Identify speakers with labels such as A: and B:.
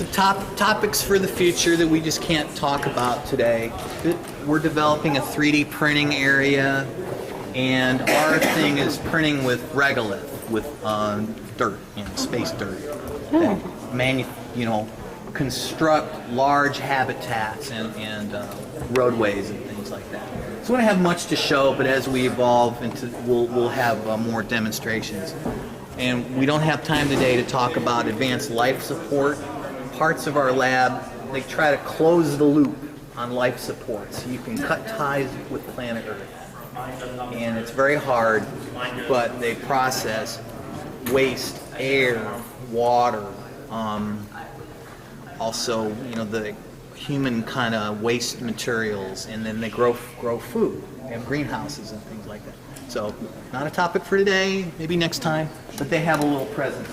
A: So topics for the future that we just can't talk about today. We're developing a 3D printing area, and our thing is printing with regolith, with dirt, space dirt. That construct large habitats and roadways and things like that. So we don't have much to show, but as we evolve we'll have more demonstrations. And we don't have time today to talk about advanced life support. Parts of our lab, they try to close the loop on life support, so you can cut ties with planet Earth. And it's very hard, but they process waste, air, water, also the human kind of waste materials, and then they grow food. They have greenhouses and things like that. So not a topic for today, maybe next time, but they have a little presence.